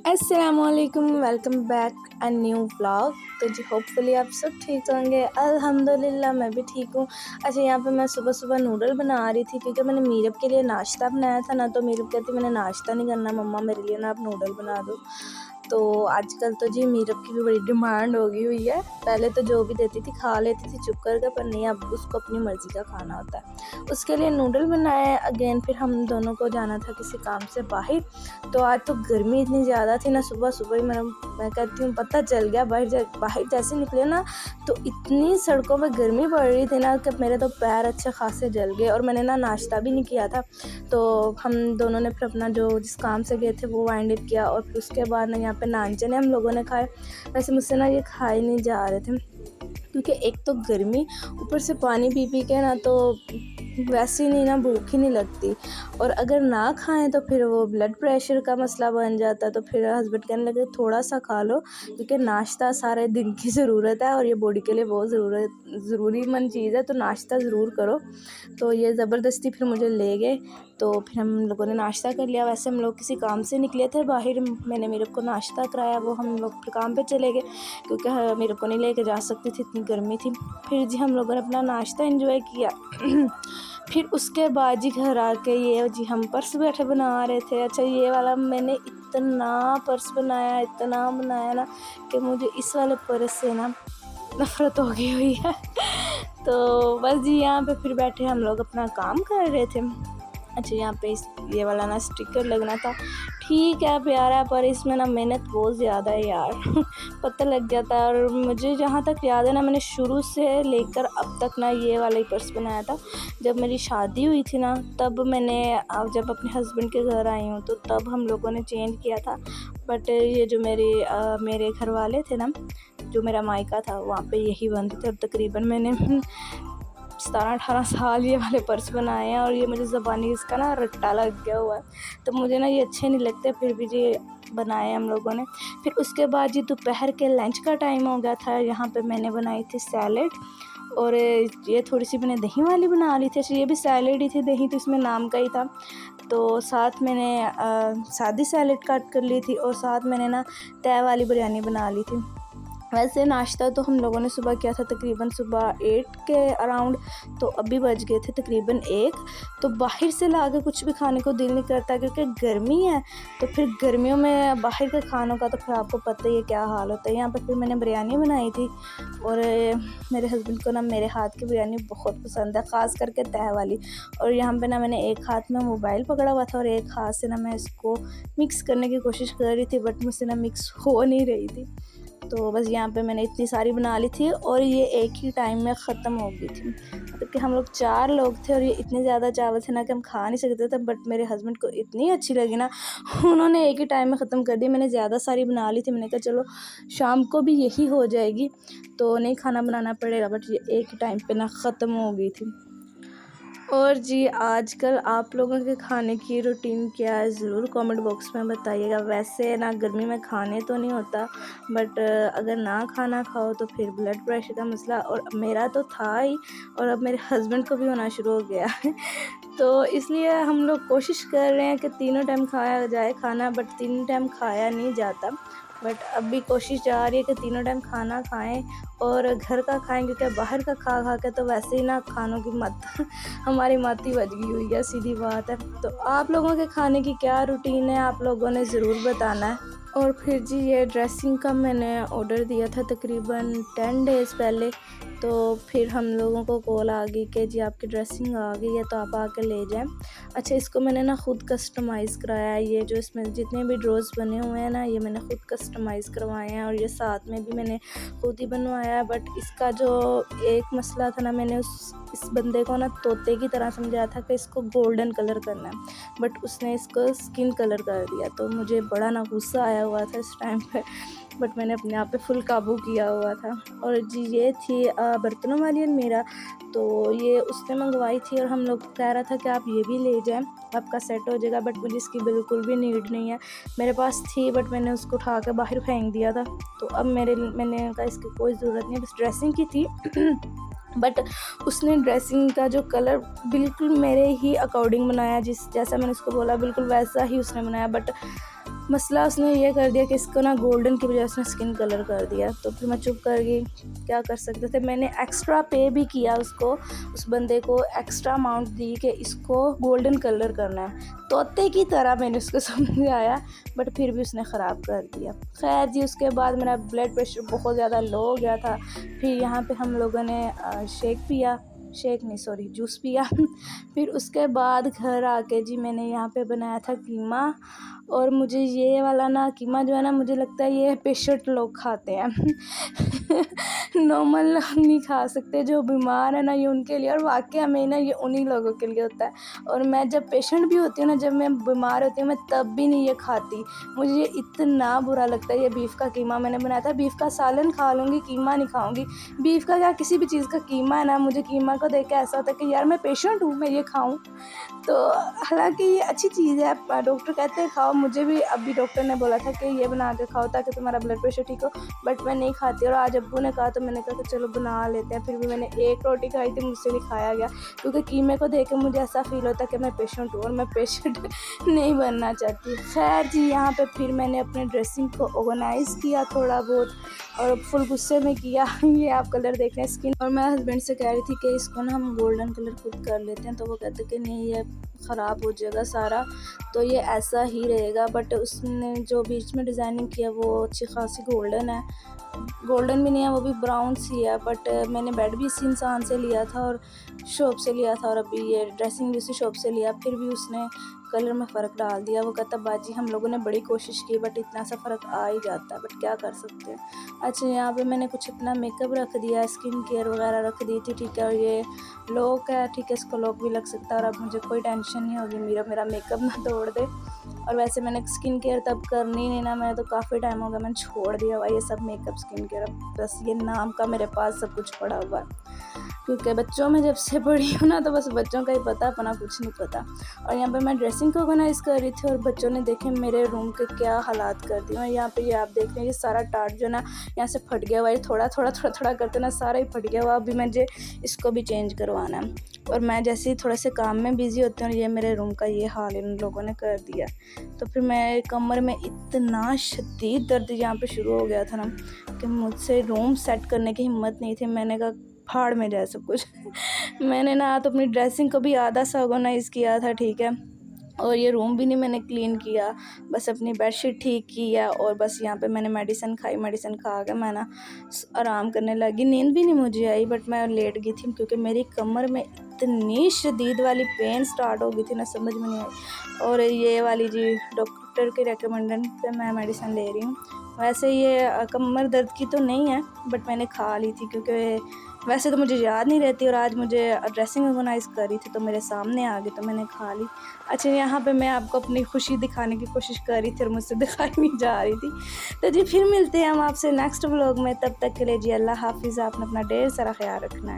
अस्सलामुअलैकुम, welcome back a new vlog. तो जी hopefully आप सब ठीक होंगे। अल्हम्दुलिल्लाह मैं भी ठीक हूँ। अच्छा, यहाँ पे मैं सुबह सुबह नूडल बना रही थी क्योंकि मैंने मीरब के लिए नाश्ता बनाया था ना। तो मीरब कहती मैंने नाश्ता नहीं करना मम्मा, मेरे लिए ना आप नूडल बना दो। तो आजकल तो जी मीरब की भी बड़ी डिमांड हो गई हुई है। पहले तो जो भी देती थी खा लेती थी चुप कर के, पर नहीं, अब उसको अपनी मर्ज़ी का खाना होता है। उसके लिए नूडल बनाए अगेन। फिर हम दोनों को जाना था किसी काम से बाहर। तो आज तो गर्मी इतनी ज़्यादा थी ना, सुबह सुबह ही मैं कहती हूँ पता चल गया। बाहर जैसे निकले ना तो इतनी सड़कों पे गर्मी पड़ रही थी ना कि मेरे तो पैर अच्छे खासे जल गए। और मैंने ना नाश्ता भी नहीं किया था। तो हम दोनों ने फिर अपना जो जिस काम से गए थे वो वाइंड अप किया। और फिर उसके बाद ना यहाँ पे नान चने हम लोगों ने खाए। वैसे मुझसे ना ये खाए नहीं जा रहे थे क्योंकि एक तो गर्मी, ऊपर से पानी पी पी के ना तो वैसे ही नहीं ना, भूख ही नहीं लगती। और अगर ना खाएं तो फिर वो ब्लड प्रेशर का मसला बन जाता है। तो फिर हस्बैंड कहने लगे थोड़ा सा खा लो क्योंकि नाश्ता सारे दिन की ज़रूरत है और ये बॉडी के लिए बहुत ज़रूरीमंद चीज़ है, तो नाश्ता ज़रूर करो। तो ये ज़बरदस्ती फिर मुझे ले गए। तो फिर हम लोगों ने नाश्ता कर लिया। वैसे हम लोग किसी काम से निकले थे बाहर, मैंने मेरे को नाश्ता कराया, वो हम लोग फिर काम पे चले गए क्योंकि मेरे को नहीं लेके जा सकती थी, इतनी गर्मी थी। फिर जी हम लोगों ने अपना नाश्ता एंजॉय किया। फिर उसके बाद जी घर आके ये जी हम पर्स बैठे बना रहे थे। अच्छा, ये वाला मैंने इतना पर्स बनाया, इतना बनाया ना कि मुझे इस वाले पर्स से ना नफ़रत हो गई हुई है। तो बस जी यहाँ पे फिर बैठे हम लोग अपना काम कर रहे थे। अच्छा, यहाँ पे ये वाला ना स्टिकर लगना था। ठीक है, प्यारा है, पर इसमें ना मेहनत बहुत ज़्यादा है यार। पता लग जाता है। और मुझे जहाँ तक याद है ना, मैंने शुरू से लेकर अब तक ना ये वाला ही पर्स बनाया था। जब मेरी शादी हुई थी ना तब मैंने जब अपने हस्बैंड के घर आई हूँ तो तब हम लोगों ने चेंज किया था। बट ये जो मेरे घर वाले थे ना, जो मेरा मायका था, वहाँ पे यही बनते थे। और तकरीबन मैंने 17-18 साल ये वाले पर्स बनाए हैं और ये मुझे ज़बानी इसका ना रट्टा लग गया हुआ है। तो मुझे ना ये अच्छे नहीं लगते, फिर भी ये बनाए हम लोगों ने। फिर उसके बाद जी दोपहर के लंच का टाइम हो गया था। यहाँ पे मैंने बनाई थी सैलेड और ये थोड़ी सी मैंने दही वाली बना ली थी। अच्छा, ये भी सैलेड ही थी, दही तो इसमें नाम का ही था। तो साथ मैंने सादी सैलेड काट कर ली थी और साथ मैंने ना तय वाली बिरयानी बना ली थी। वैसे नाश्ता तो हम लोगों ने सुबह किया था तकरीबन सुबह 8 के अराउंड। तो अभी बज गए थे तकरीबन 1। तो बाहर से ला के कुछ भी खाने को दिल नहीं करता क्योंकि गर्मी है। तो फिर गर्मियों में बाहर के खानों का तो फिर आपको पता ही है क्या हाल होता है। यहाँ पर फिर मैंने बिरयानी बनाई थी और मेरे हस्बैंड को ना मेरे हाथ की बिरयानी बहुत पसंद है, ख़ास करके तह वाली। और यहाँ पे ना मैंने एक हाथ में मोबाइल पकड़ा हुआ था और एक हाथ से ना मैं इसको मिक्स करने की कोशिश कर रही थी, बट मुझसे ना मिक्स हो नहीं रही थी। तो बस यहाँ पे मैंने इतनी सारी बना ली थी और ये एक ही टाइम में ख़त्म हो गई थी। मतलब कि हम लोग 4 लोग थे और ये इतने ज़्यादा चावल थे ना कि हम खा नहीं सकते थे। बट मेरे हस्बैंड को इतनी अच्छी लगी ना, उन्होंने एक ही टाइम में ख़त्म कर दी। मैंने ज़्यादा सारी बना ली थी, मैंने कहा चलो शाम को भी यही हो जाएगी तो नहीं खाना बनाना पड़ेगा। बट ये एक ही टाइम पे ना ख़त्म हो गई थी। और जी आजकल आप लोगों के खाने की रूटीन क्या है, ज़रूर कमेंट बॉक्स में बताइएगा। वैसे ना गर्मी में खाने तो नहीं होता, बट अगर ना खाना खाओ तो फिर ब्लड प्रेशर का मसला, और मेरा तो था ही और अब मेरे हस्बैंड को भी होना शुरू हो गया है। तो इसलिए हम लोग कोशिश कर रहे हैं कि तीनों टाइम खाया जाए खाना, बट तीनों टाइम खाया नहीं जाता। बट अब भी कोशिश जा रही है कि तीनों टाइम खाना खाएं और घर का खाएं, क्योंकि बाहर का खा खा के तो वैसे ही ना खानों की मत हमारी मत ही बच गई हुई है, सीधी बात है। तो आप लोगों के खाने की क्या रूटीन है, आप लोगों ने ज़रूर बताना है। और फिर जी ये ड्रेसिंग का मैंने ऑर्डर दिया था तकरीबन 10 डेज़ पहले। तो फिर हम लोगों को कॉल आ गई कि जी आपकी ड्रेसिंग आ गई है तो आप आके ले जाएं। अच्छा, इसको मैंने ना ख़ुद कस्टमाइज़ कराया है। ये जो इसमें जितने भी ड्रॉज बने हुए हैं ना, ये मैंने ख़ुद कस्टमाइज़ करवाए हैं और ये साथ में भी मैंने खुद ही बनवाया है। बट इसका जो एक मसला था ना, मैंने इस बंदे को ना तोते की तरह समझाया था कि इसको गोल्डन कलर करना है, बट उसने इसको स्किन कलर कर दिया। तो मुझे बड़ा ना गुस्सा आया हुआ था इस टाइम पे, बट मैंने अपने आप पे फुल काबू किया हुआ था। और जी ये थी बर्तनों वाली अलमीरा। तो ये उसने मंगवाई थी और हम लोग कह रहा था कि आप ये भी ले जाएं, आपका सेट हो जाएगा। बट मुझे इसकी बिल्कुल भी नीड नहीं है, मेरे पास थी बट मैंने उसको उठा के बाहर फेंक दिया था। तो अब मैंने कहा इसकी कोई ज़रूरत नहीं, बस ड्रेसिंग की थी। बट उसने ड्रेसिंग का जो कलर बिल्कुल मेरे ही अकॉर्डिंग बनाया, जैसा मैंने उसको बोला बिल्कुल वैसा ही उसने बनाया। बट मसला उसने ये कर दिया कि इसको ना गोल्डन की वजह से स्किन कलर कर दिया। तो फिर मैं चुप कर गई, क्या कर सकते थे। मैंने एक्स्ट्रा पे भी किया उसको, उस बंदे को एक्स्ट्रा अमाउंट दी कि इसको गोल्डन कलर करना है। तोते की तरह मैंने उसको समझाया, बट फिर भी उसने ख़राब कर दिया। खैर जी, उसके बाद मेरा ब्लड प्रेशर बहुत ज़्यादा लो हो गया था। फिर यहाँ पे हम लोगों ने जूस पिया। फिर उसके बाद घर आके जी मैंने यहाँ पे बनाया था कीमा। और मुझे ये वाला ना कीमा जो है ना, मुझे लगता है ये पेशेंट लोग खाते हैं। नॉर्मल लोग नहीं खा सकते, जो बीमार है ना, ये उनके लिए। और वाकई में ना ये उन्हीं लोगों के लिए होता है। और मैं जब पेशेंट भी होती हूँ ना, जब मैं बीमार होती हूँ, मैं तब भी नहीं ये खाती। मुझे ये इतना बुरा लगता है। ये बीफ का कीमा मैंने बनाया था। बीफ का सालन खा लूँगी, कीमा नहीं खाऊँगी। बीफ का क्या, किसी भी चीज़ का कीमा है ना, मुझे कीमा को देख के ऐसा होता है कि यार मैं पेशेंट हूँ, मैं ये खाऊँ। तो हालाँकि ये अच्छी चीज़ है, डॉक्टर कहते हैं खाओ। मुझे भी अभी डॉक्टर ने बोला था कि ये बना के खाओ ताकि तुम्हारा ब्लड प्रेशर ठीक हो, बट मैं नहीं खाती। और आज अब्बू ने कहा तो मैंने कहा कि चलो बना लेते हैं। फिर भी मैंने एक रोटी खाई थी, मुझसे नहीं खाया गया, क्योंकि कीमे को देख के मुझे ऐसा फ़ील होता है कि मैं पेशेंट हूँ और मैं पेशेंट नहीं बनना चाहती। खैर जी, यहाँ पे फिर मैंने अपने ड्रेसिंग को ऑर्गेनाइज़ किया थोड़ा बहुत, और फुल गुस्से में किया। ये आप कलर देख रहे हैं स्किन। और मैं हस्बैंड से कह रही थी कि इसको ना हम गोल्डन कलर खुद कर लेते हैं, तो वो कहते कि नहीं, ये ख़राब हो जाएगा सारा, तो ये ऐसा ही रहेगा। बट उसने जो बीच में डिज़ाइनिंग किया वो अच्छी खासी गोल्डन है। गोल्डन भी नहीं है, वो भी ब्राउन सी है। बट मैंने बेड भी इसी इंसान से लिया था और शॉप से लिया था, और अभी ये ड्रेसिंग भी उसी शॉप से लिया। फिर भी उसने कलर में फ़र्क डाल दिया। वो कहता बाजी हम लोगों ने बड़ी कोशिश की, बट इतना सा फ़र्क आ ही जाता है, बट क्या कर सकते हैं। अच्छा, यहाँ पे मैंने कुछ अपना मेकअप रख दिया, स्किन केयर वगैरह रख दी थी, ठीक है। और ये लॉक है, ठीक है, इसको लॉक भी लग सकता है। और अब मुझे कोई टेंशन नहीं होगी, मेरा मेकअप ना तोड़ दे। और वैसे मैंने स्किन केयर तब करनी नहीं ना, मैंने तो काफ़ी टाइम हो गया मैंने छोड़ दिया हुआ ये सब मेकअप स्किन केयर। अब बस ये नाम का मेरे पास सब कुछ पड़ा हुआ है, क्योंकि बच्चों में जब से पढ़ी हूँ ना, तो बस बच्चों का ही पता, अपना कुछ नहीं पता। और यहाँ पे मैं ड्रेसिंग को ऑर्गेनाइज़ कर रही थी, और बच्चों ने देखे मेरे रूम के क्या हालात कर दिए। और यहाँ पे ये आप देख रहे हैं, ये सारा टार्ट जो ना यहाँ से फट गया हुआ है, थोड़ा करते ना सारा ही फट गया हुआ। अभी मुझे इसको भी चेंज करवाना है। और मैं जैसे ही थोड़े से काम में बिज़ी होती हूँ, और ये मेरे रूम का ये हाल इन लोगों ने कर दिया। तो फिर मैं कमर में इतना शदीद दर्द यहाँ पे शुरू हो गया था ना, कि मुझसे रूम सेट करने की हिम्मत नहीं थी। मैंने कहा फाड़ में जाए सब कुछ। मैंने ना तो अपनी ड्रेसिंग को भी आधा सा ऑर्गेनाइज़ किया था, ठीक है। और ये रूम भी नहीं मैंने क्लीन किया, बस अपनी बेडशीट ठीक किया। और बस यहाँ पे मैंने मेडिसिन खाई, मेडिसिन खा के मैं ना आराम करने लगी। नींद भी नहीं मुझे आई, बट मैं लेट गई थी, क्योंकि मेरी कमर में इतनी शदीद वाली पेन स्टार्ट हो गई थी ना, समझ में नहीं आई। और ये वाली जी डॉक्टर के रिकमेंडेशन पे मैं मेडिसिन ले रही हूँ। वैसे ये कमर दर्द की तो नहीं है, बट मैंने खा ली थी, क्योंकि वैसे तो मुझे याद नहीं रहती। और आज मुझे ड्रेसिंग ऑर्गेनाइज़ करी थी, तो मेरे सामने आ गई, तो मैंने खा ली। अच्छा, यहाँ पे मैं आपको अपनी खुशी दिखाने की कोशिश कर रही थी, और मुझसे दिखाई नहीं जा रही थी। तो जी फिर मिलते हैं हम आपसे नेक्स्ट व्लॉग में। तब तक के लिए जी अल्लाह हाफिज़। आपने अपना ढेर सारा ख्याल रखना है।